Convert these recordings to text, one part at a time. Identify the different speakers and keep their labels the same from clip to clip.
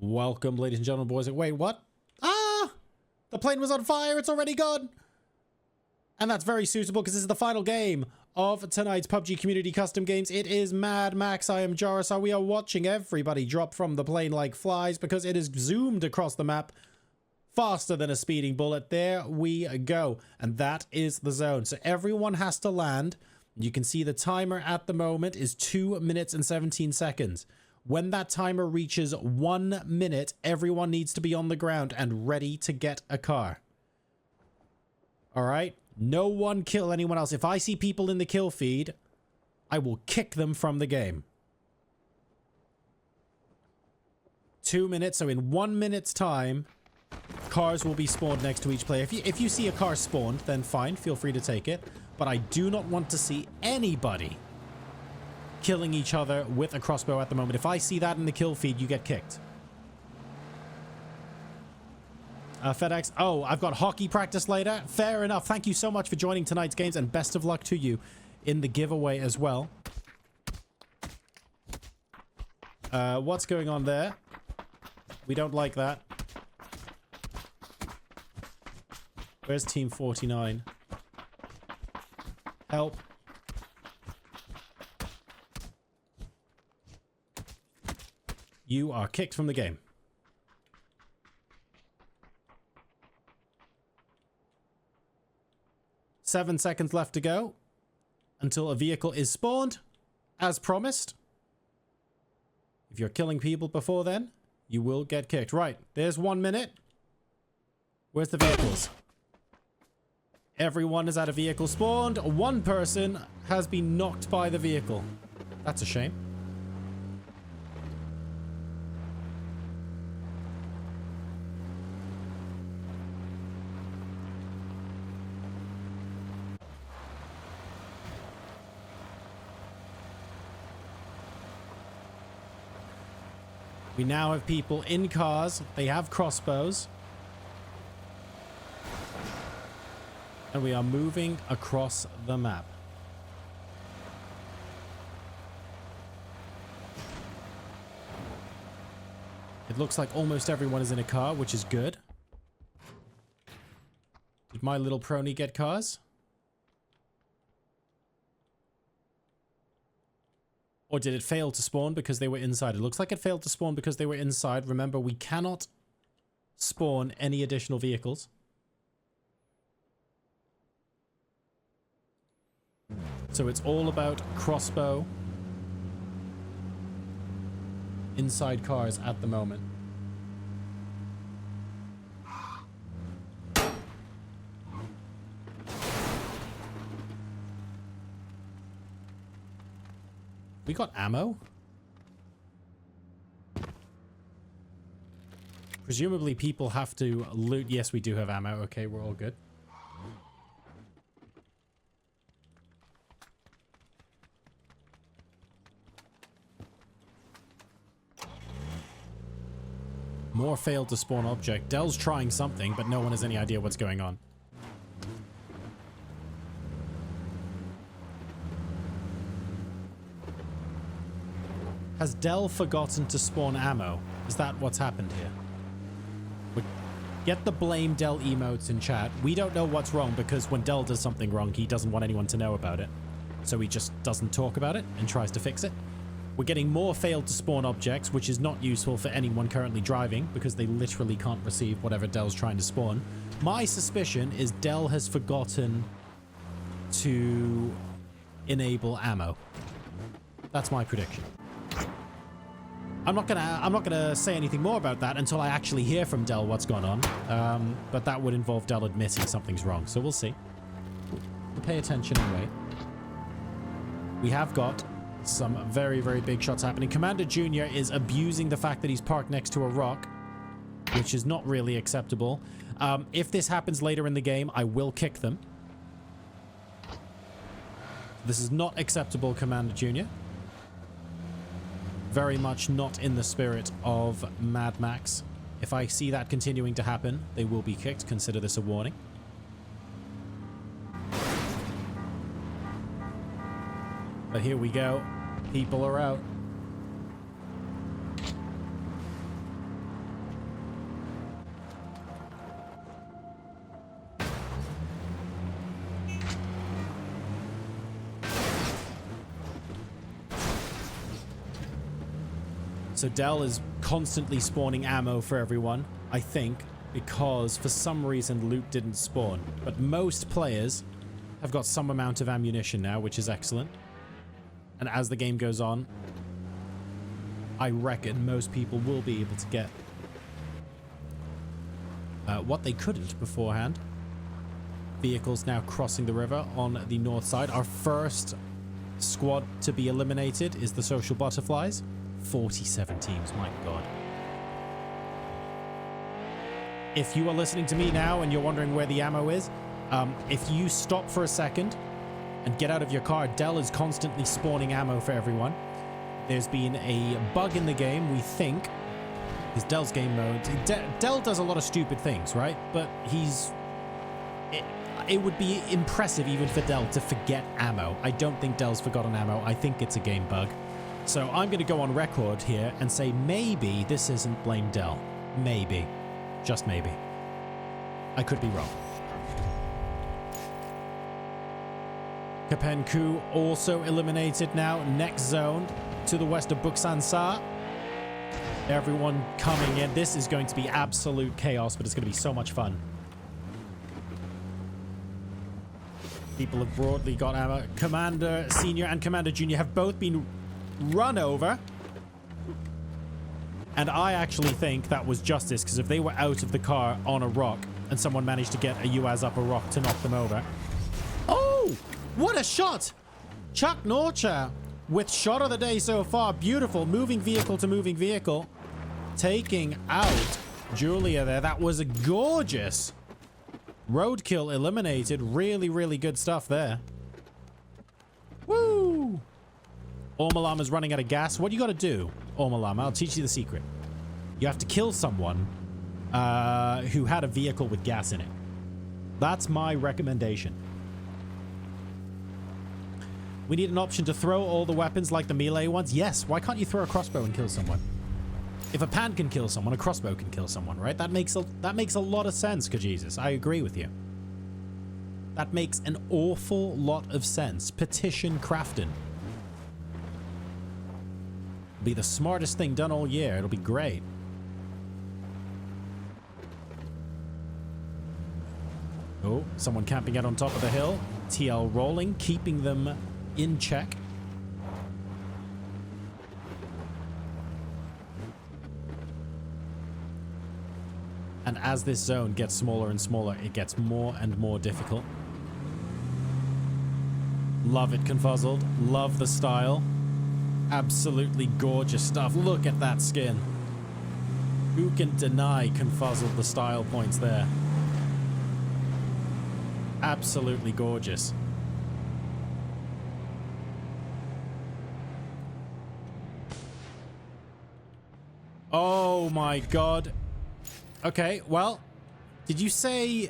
Speaker 1: Welcome, ladies and gentlemen, boys. Wait, what? Ah! The plane was on fire. It's already gone. And that's very suitable because this is the final game of tonight's PUBG Community Custom Games. It is Mad Max. I am Joris. We are watching everybody drop from the plane like flies because it is zoomed across the map faster than a speeding bullet. There we go. And that is the zone. So everyone has to land. You can see the timer at the moment is 2 minutes and 17 seconds. When that timer reaches 1 minute, everyone needs to be on the ground and ready to get a car. All right? No one kill anyone else. If I see people in the kill feed, I will kick them from the game. 2 minutes, so in 1 minute's time, cars will be spawned next to each player. If you see a car spawned, then fine, feel free to take it. But I do not want to see anybody killing each other with a crossbow at the moment. If I see that in the kill feed, you get kicked. FedEx. Oh, I've got hockey practice later. Fair enough. Thank you so much for joining tonight's games, and best of luck to you in the giveaway as well. What's going on there? We don't like that. Where's Team 49? Help. You are kicked from the game. Seven seconds left to go until a vehicle is spawned, as promised. If you're killing people before then, you will get kicked. Right, there's 1 minute. Where's the vehicles? Everyone is at a vehicle spawned. One person has been knocked by the vehicle. That's a shame. We now have people in cars. They have crossbows. And we are moving across the map. It looks like almost everyone is in a car, which is good. Did my little prony get cars? Or did it fail to spawn because they were inside? It looks like it failed to spawn because they were inside. Remember, we cannot spawn any additional vehicles. So it's all about crossbow inside cars at the moment. We got ammo? Presumably people have to loot. Yes, we do have ammo. Okay, we're all good. More failed to spawn object. Dell's trying something, but no one has any idea what's going on. Has Dell forgotten to spawn ammo? Is that what's happened here? Get the blame Dell emotes in chat. We don't know what's wrong because when Dell does something wrong, he doesn't want anyone to know about it. So he just doesn't talk about it and tries to fix it. We're getting more failed to spawn objects, which is not useful for anyone currently driving because they literally can't receive whatever Dell's trying to spawn. My suspicion is Dell has forgotten to enable ammo. That's my prediction. I'm not gonna say anything more about that until I actually hear from Dell what's gone on. But that would involve Dell admitting something's wrong, so we'll see. We'll pay attention and wait. We have got some very, very big shots happening. Commander Jr. is abusing the fact that he's parked next to a rock, which is not really acceptable. If this happens later in the game, I will kick them. This is not acceptable, Commander Jr. Very much not in the spirit of Mad Max. If I see that continuing to happen, they will be kicked. Consider this a warning. But here we go. People are out. So Dell is constantly spawning ammo for everyone, I think, because for some reason loot didn't spawn. But most players have got some amount of ammunition now, which is excellent. And as the game goes on, I reckon most people will be able to get what they couldn't beforehand. Vehicles now crossing the river on the north side. Our first squad to be eliminated is the Social Butterflies. 47 teams, my god. If you are listening to me now and you're wondering where the ammo is, if you stop for a second and get out of your car, Dell is constantly spawning ammo for everyone. There's been a bug in the game, we think, is Dell's game mode. Dell does a lot of stupid things, right? But it would be impressive even for Dell to forget ammo. I don't think Dell's forgotten ammo. I think it's a game bug. So I'm going to go on record here and say maybe this isn't blame Dell. Maybe. Just maybe. I could be wrong. Kapenku also eliminated now. Next zone to the west of Buksansa. Everyone coming in. This is going to be absolute chaos, but it's going to be so much fun. People have broadly got ammo. Commander Senior and Commander Junior have both been run over. And I actually think that was justice, because if they were out of the car on a rock and someone managed to get a UAZ up a rock to knock them over. Oh, what a shot! Chuck Norcha with shot of the day so far. Beautiful. Moving vehicle to moving vehicle. Taking out Julia there. That was a gorgeous roadkill eliminated. Really, really good stuff there. Woo! Ormalama's running out of gas. What do you got to do, Ormalama? I'll teach you the secret. You have to kill someone who had a vehicle with gas in it. That's my recommendation. We need an option to throw all the weapons like the melee ones. Yes, why can't you throw a crossbow and kill someone? If a pan can kill someone, a crossbow can kill someone, right? That makes a lot of sense, Kajesus. I agree with you. That makes an awful lot of sense. Petition Crafton. Be the smartest thing done all year. It'll be great. Oh, someone camping out on top of the hill. TL rolling, keeping them in check. And as this zone gets smaller and smaller, it gets more and more difficult. Love it, Confuzzled. Love the style. Absolutely gorgeous stuff. Look at that skin. Who can deny Confuzzled the style points there? Absolutely gorgeous. Oh my god. Okay, well, did you say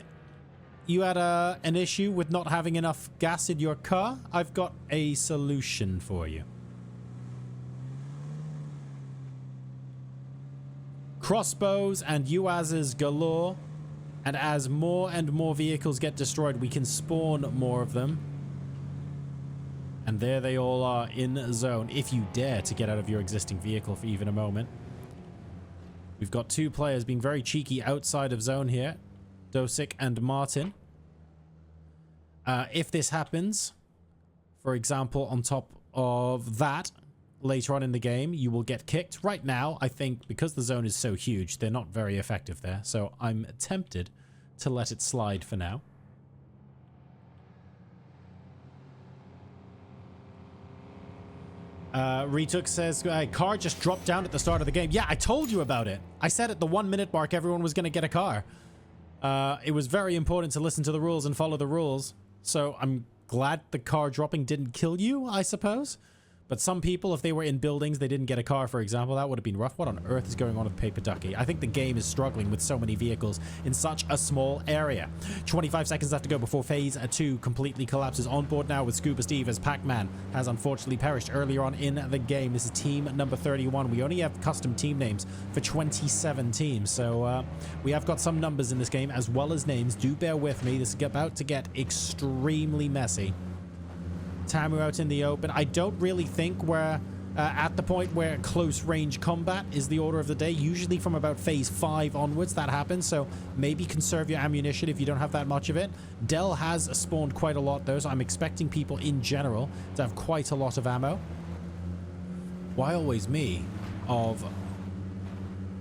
Speaker 1: you had an issue with not having enough gas in your car? I've got a solution for you. Crossbows and UAZs galore, and as more and more vehicles get destroyed, we can spawn more of them. And there they all are in zone, if you dare to get out of your existing vehicle for even a moment. We've got two players being very cheeky outside of zone here. Dosick and Martin. If this happens, for example, on top of that, later on in the game, you will get kicked. Right now, I think because the zone is so huge, they're not very effective there. So I'm tempted to let it slide for now. Retook says, car just dropped down at the start of the game. Yeah, I told you about it. I said at the 1 minute mark, everyone was going to get a car. It was very important to listen to the rules and follow the rules. So I'm glad the car dropping didn't kill you, I suppose. But some people, if they were in buildings, they didn't get a car, for example, that would have been rough. What on earth is going on with Paper Ducky? I think the game is struggling with so many vehicles in such a small area. 25 seconds left to go before Phase 2 completely collapses. On board now with Scuba Steve, as Pac-Man has unfortunately perished earlier on in the game. This is team number 31. We only have custom team names for 27 teams. So we have got some numbers in this game as well as names. Do bear with me. This is about to get extremely messy. Tamu out in the open. I don't really think we're at the point where close range combat is the order of the day. Usually from about phase 5 onwards that happens, so maybe conserve your ammunition if you don't have that much of it. Dell has spawned quite a lot though, so I'm expecting people in general to have quite a lot of ammo. Why Always Me of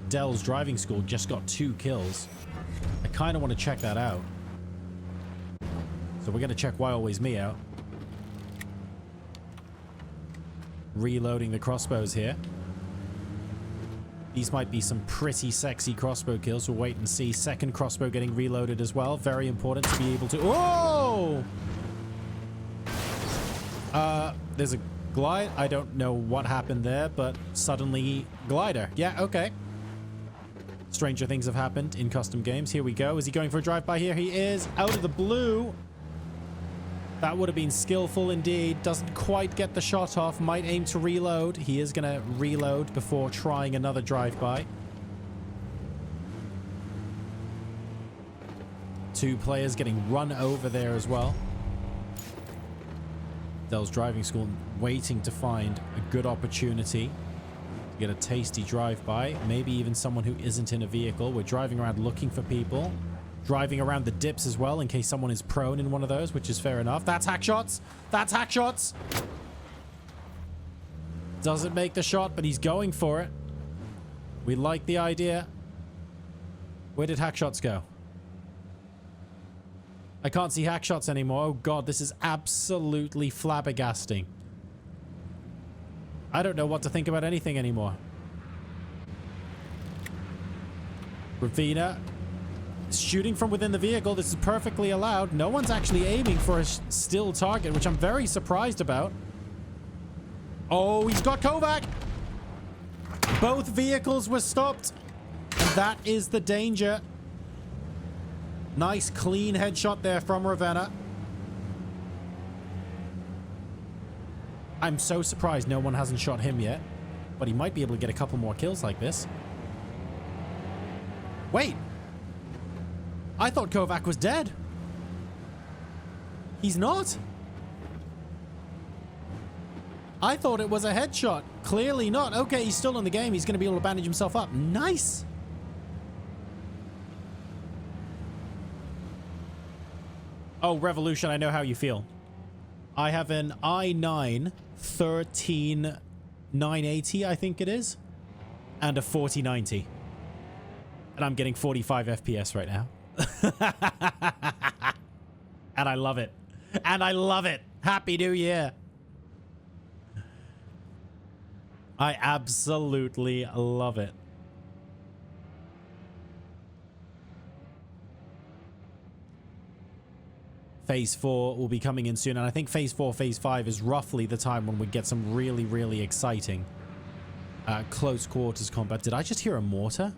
Speaker 1: Dell's driving school just got 2 kills. I kind of want to check that out. So we're going to check Why Always Me out. Reloading the crossbows here. These might be some pretty sexy crossbow kills. We'll wait and see. Second crossbow getting reloaded as well. Very important to be able to... Oh! There's a glide. I don't know what happened there, but suddenly glider. Yeah, okay. Stranger things have happened in custom games. Here we go. Is he going for a drive-by here? He is. Out of the blue. That would have been skillful indeed. Doesn't quite get the shot off. Might aim to reload. He is going to reload before trying another drive-by. 2 players getting run over there as well. Dell's driving school waiting to find a good opportunity to get a tasty drive-by. Maybe even someone who isn't in a vehicle. We're driving around looking for people. Driving around the dips as well in case someone is prone in one of those, which is fair enough. That's hack shots. That's hack shots. Doesn't make the shot, but he's going for it. We like the idea. Where did hack shots go? I can't see hack shots anymore. Oh god, this is absolutely flabbergasting. I don't know what to think about anything anymore. Ravina shooting from within the vehicle. This is perfectly allowed. No one's actually aiming for a still target, which I'm very surprised about. Oh, he's got Kovac. Both vehicles were stopped. And that is the danger. Nice clean headshot there from Ravenna. I'm so surprised no one hasn't shot him yet, but he might be able to get a couple more kills like this. Wait. I thought Kovac was dead. He's not. I thought it was a headshot. Clearly not. Okay, he's still in the game. He's going to be able to bandage himself up. Nice. Oh, Revolution, I know how you feel. I have an i9 13980, I think it is, and a 4090. And I'm getting 45 FPS right now. And I love it. And I love it. Happy New Year. I absolutely love it. Phase 4 will be coming in soon, and I think Phase 4, Phase 5 is roughly the time when we get some really, really exciting close quarters combat. Did I just hear a mortar?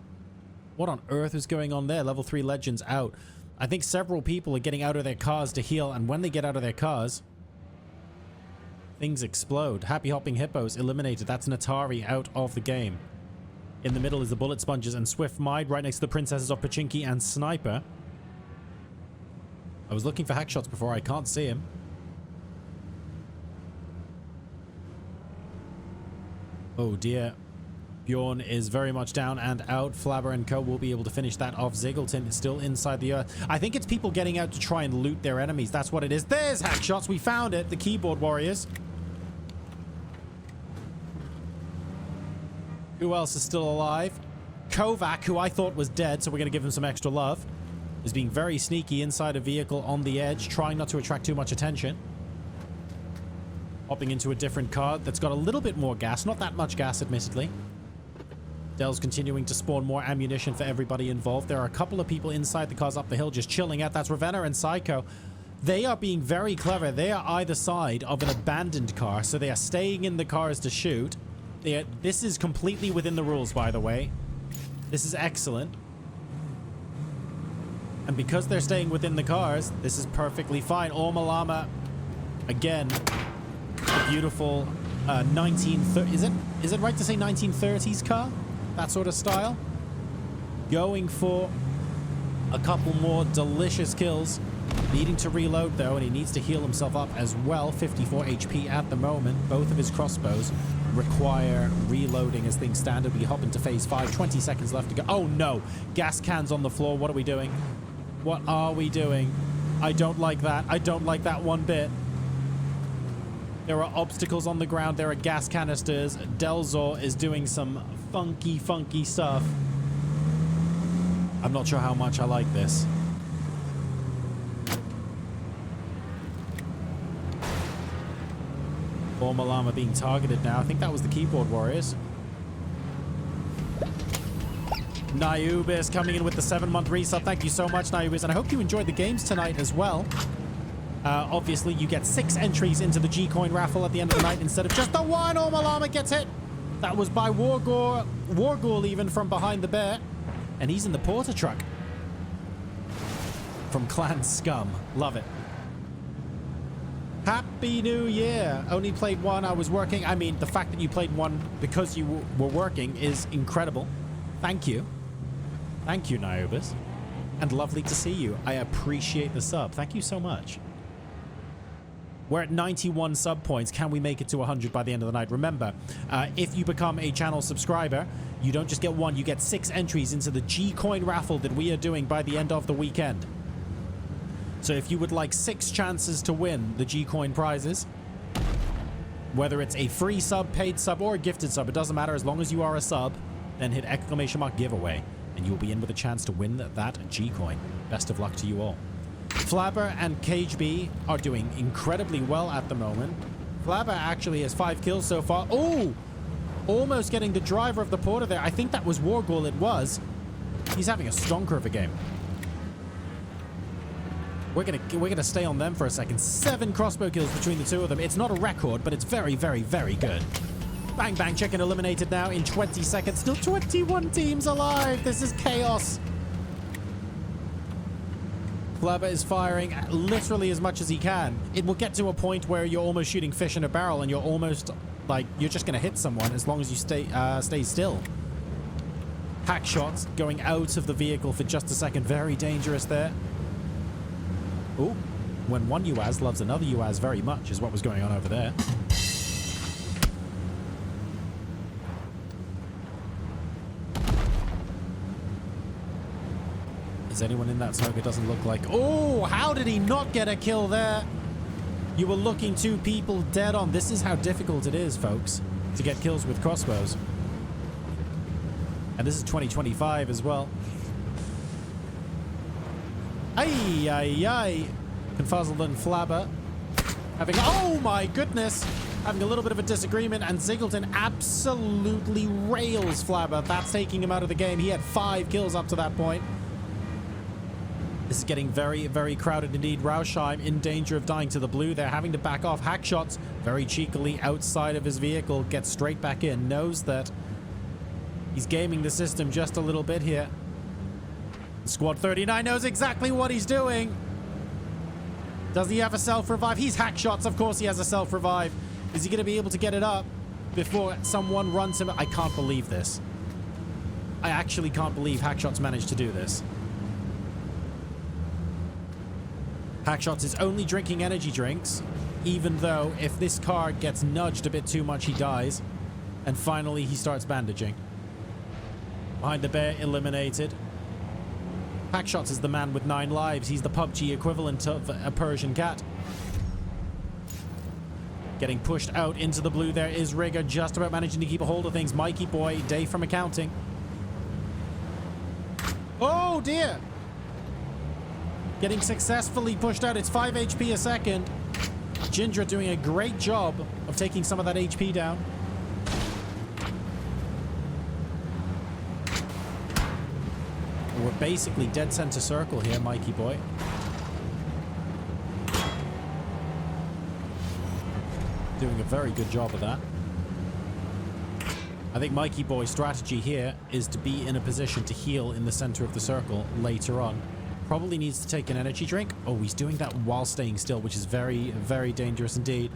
Speaker 1: What on earth is going on there? Level 3 Legends out. I think several people are getting out of their cars to heal, and when they get out of their cars, things explode. Happy Hopping Hippos eliminated. That's an Atari out of the game. In the middle is the Bullet Sponges and Swift Mide, right next to the Princesses of Pachinki and Sniper. I was looking for hack shots before. I can't see him. Oh dear. Bjorn is very much down and out. Flabber and co will be able to finish that off. Ziggleton is still inside the earth. I think it's people getting out to try and loot their enemies. That's what it is. There's hack shots. We found it. The keyboard warriors. Who else is still alive? Kovac, who I thought was dead, so we're going to give him some extra love, is being very sneaky inside a vehicle on the edge, trying not to attract too much attention. Hopping into a different car that's got a little bit more gas. Not that much gas, admittedly. Dell's continuing to spawn more ammunition for everybody involved. There are a couple of people inside the cars up the hill just chilling out. That's Ravenna and Psycho. They are being very clever. They are either side of an abandoned car, so they are staying in the cars to shoot. This is completely within the rules, by the way. This is excellent. And because they're staying within the cars, this is perfectly fine. Ormalama, again, a beautiful 1930s. Is it right to say 1930s car? That sort of style. Going for a couple more delicious kills. Needing to reload, though, and he needs to heal himself up as well. 54 HP at the moment. Both of his crossbows require reloading as things stand. We hop into phase 5. 20 seconds left to go. Oh no! Gas cans on the floor. What are we doing? What are we doing? I don't like that. I don't like that one bit. There are obstacles on the ground. There are gas canisters. Delzor is doing some funky, funky stuff. I'm not sure how much I like this. Former llama being targeted now. I think that was the keyboard warriors. Niubis coming in with the 7-month resub. Thank you so much, Niubis. And I hope you enjoyed the games tonight as well. Obviously, you get 6 entries into the G-Coin raffle at the end of the night instead of just the one. Oh, Malama gets hit. That was by Warghoul even from behind the bear. And he's in the porter truck. From Clan Scum. Love it. Happy New Year. Only played one. I was working. I mean, the fact that you played one because you were working is incredible. Thank you. Thank you, Niobus. And lovely to see you. I appreciate the sub. Thank you so much. We're at 91 sub points. Can we make it to 100 by the end of the night? Remember, if you become a channel subscriber, you don't just get one, you get 6 entries into the G-Coin raffle that we are doing by the end of the weekend. So if you would like 6 chances to win the G-Coin prizes, whether it's a free sub, paid sub, or a gifted sub, it doesn't matter. As long as you are a sub, then hit ! giveaway, and you'll be in with a chance to win that G-Coin. Best of luck to you all. Flabber and KGB are doing incredibly well at the moment. Flabber actually has 5 kills so far. Oh! Almost getting the driver of the porter there. I think that was Warghoul, it was. He's having a stonker of a game. We're gonna stay on them for a second. 7 crossbow kills between the two of them. It's not a record, but it's very, very, very good. Bang Bang Chicken eliminated now in 20 seconds. Still 21 teams alive. This is chaos. Flabber is firing literally as much as he can. It will get to a point where you're almost shooting fish in a barrel and you're almost like you're just gonna hit someone as long as you stay still. Hack shots going out of the vehicle for just a second. Very dangerous there. Ooh, when one UAZ loves another UAZ very much is what was going on over there. Is anyone in that smoke? It doesn't look like. Oh, how did he not get a kill there? You were looking 2 people dead on. This is how difficult it is, folks, to get kills with crossbows. And this is 2025 as well. Ay, ay, ay. Confuzzled and Flabber having, oh my goodness, having a little bit of a disagreement, and Zingleton absolutely rails Flabber. That's taking him out of the game. He had 5 kills up to that point. This is getting very, very crowded indeed. Rausheim in danger of dying to the blue. They're having to back off. Hack shots very cheekily outside of his vehicle. Gets straight back in. Knows that he's gaming the system just a little bit here. Squad 39 knows exactly what he's doing. Does he have a self-revive? He's hack shots. Of course he has a self-revive. Is he going to be able to get it up before someone runs him? I can't believe this. I actually can't believe Hackshots managed to do this. Hackshots is only drinking energy drinks, even though if this car gets nudged a bit too much, he dies. And finally, he starts bandaging. Behind the bear, eliminated. Hackshots is the man with 9 lives. He's the PUBG equivalent of a Persian cat. Getting pushed out into the blue there is Rigger, just about managing to keep a hold of things. Mikey boy, Dave from accounting. Oh dear! Getting successfully pushed out. It's 5 HP a second. Jindra doing a great job of taking some of that HP down. We're basically dead center circle here, Mikey boy. Doing a very good job of that. I think Mikey boy's strategy here is to be in a position to heal in the center of the circle later on. Probably needs to take an energy drink. Oh, he's doing that while staying still, which is very, very dangerous indeed.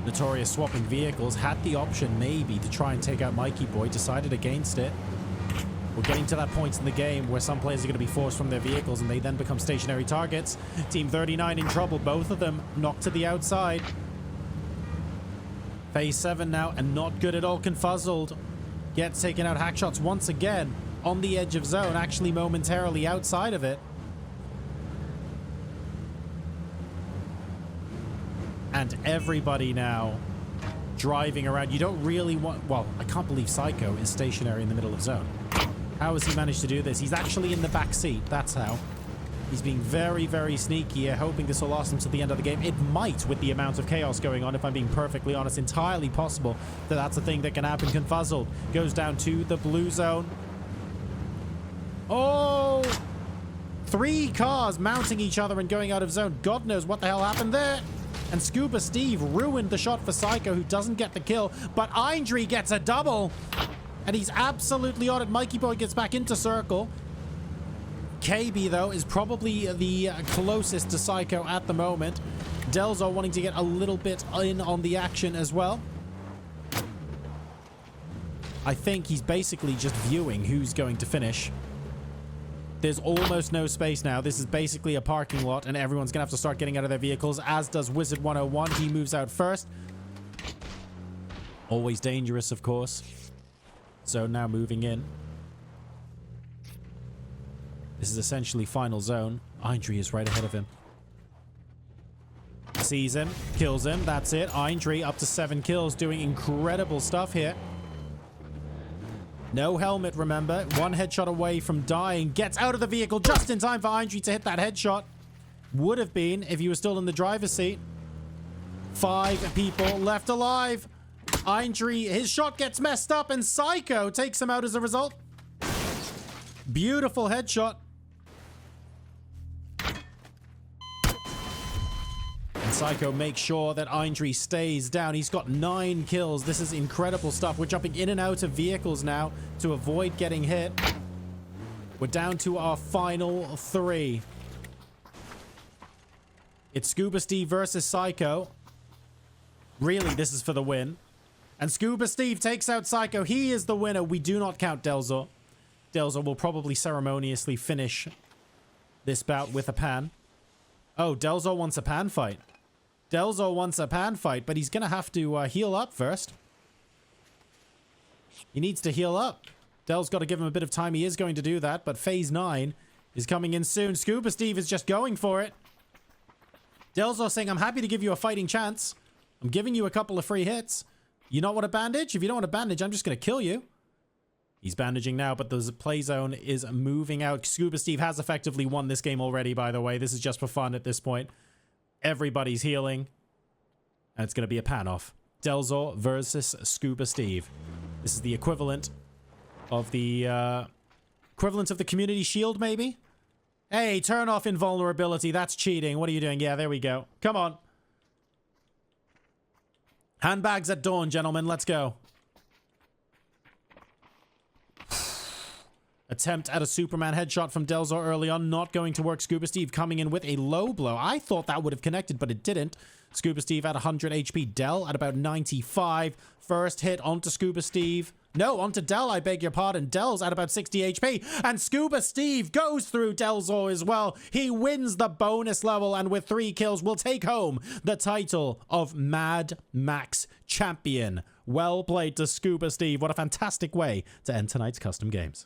Speaker 1: Notorious swapping vehicles. Had the option maybe to try and take out Mikey boy. Decided against it. We're getting to that point in the game where some players are going to be forced from their vehicles and they then become stationary targets. Team 39 in trouble. Both of them knocked to the outside. Phase 7 now, and not good at all. Confuzzled gets taken out. Hackshots once again on the edge of zone, actually momentarily outside of it. And everybody now driving around. You don't really want... Well, I can't believe Psycho is stationary in the middle of zone. How has he managed to do this? He's actually in the back seat. That's how. He's being very, very sneaky here, hoping this will last him to the end of the game. It might, with the amount of chaos going on, if I'm being perfectly honest. Entirely possible that that's a thing that can happen. Confuzzled goes down to the blue zone. Oh! 3 cars mounting each other and going out of zone. God knows what the hell happened there. And Scuba Steve ruined the shot for Psycho, who doesn't get the kill. But Eindry gets a double. And he's absolutely on it. Mikey Boy gets back into circle. KB, though, is probably the closest to Psycho at the moment. Delzo wanting to get a little bit in on the action as well. I think he's basically just viewing who's going to finish. There's almost no space now. This is basically a parking lot, and everyone's going to have to start getting out of their vehicles, as does Wizard 101. He moves out first. Always dangerous, of course. So now moving in. This is essentially final zone. Eindry is right ahead of him. Sees him, kills him. That's it. Eindry up to 7 kills, doing incredible stuff here. No helmet, remember. 1 headshot away from dying. Gets out of the vehicle just in time for Eindry to hit that headshot. Would have been if he was still in the driver's seat. 5 people left alive. Eindry, his shot gets messed up, and Psycho takes him out as a result. Beautiful headshot. And Psycho makes sure that Eindry stays down. He's got 9 kills. This is incredible stuff. We're jumping in and out of vehicles now to avoid getting hit. We're down to our final 3. It's Scuba Steve versus Psycho. Really, this is for the win. And Scuba Steve takes out Psycho. He is the winner. We do not count Delzo. Delzo will probably ceremoniously finish this bout with a pan. Oh, Delzo wants a pan fight. Delzo wants a pan fight, but he's going to have to heal up first. He needs to heal up. Del's got to give him a bit of time. He is going to do that, but Phase 9 is coming in soon. Scuba Steve is just going for it. Delzo saying, I'm happy to give you a fighting chance. I'm giving you a couple of free hits. You not want a bandage? If you don't want a bandage, I'm just going to kill you. He's bandaging now, but the play zone is moving out. Scuba Steve has effectively won this game already, by the way. This is just for fun at this point. Everybody's healing. And it's going to be a pan-off. Delzo versus Scuba Steve. This is the equivalent of the community shield, maybe? Hey, turn off invulnerability. That's cheating. What are you doing? Yeah, there we go. Come on. Handbags at dawn, gentlemen. Let's go. Attempt at a Superman headshot from Delzo early on. Not going to work. Scuba Steve coming in with a low blow. I thought that would have connected, but it didn't. Scuba Steve at 100 HP. Del at about 95. First hit onto Scuba Steve. No, onto Del, I beg your pardon. Del's at about 60 HP. And Scuba Steve goes through Delzo as well. He wins the bonus level, and with 3 kills will take home the title of Mad Max Champion. Well played to Scuba Steve. What a fantastic way to end tonight's custom games.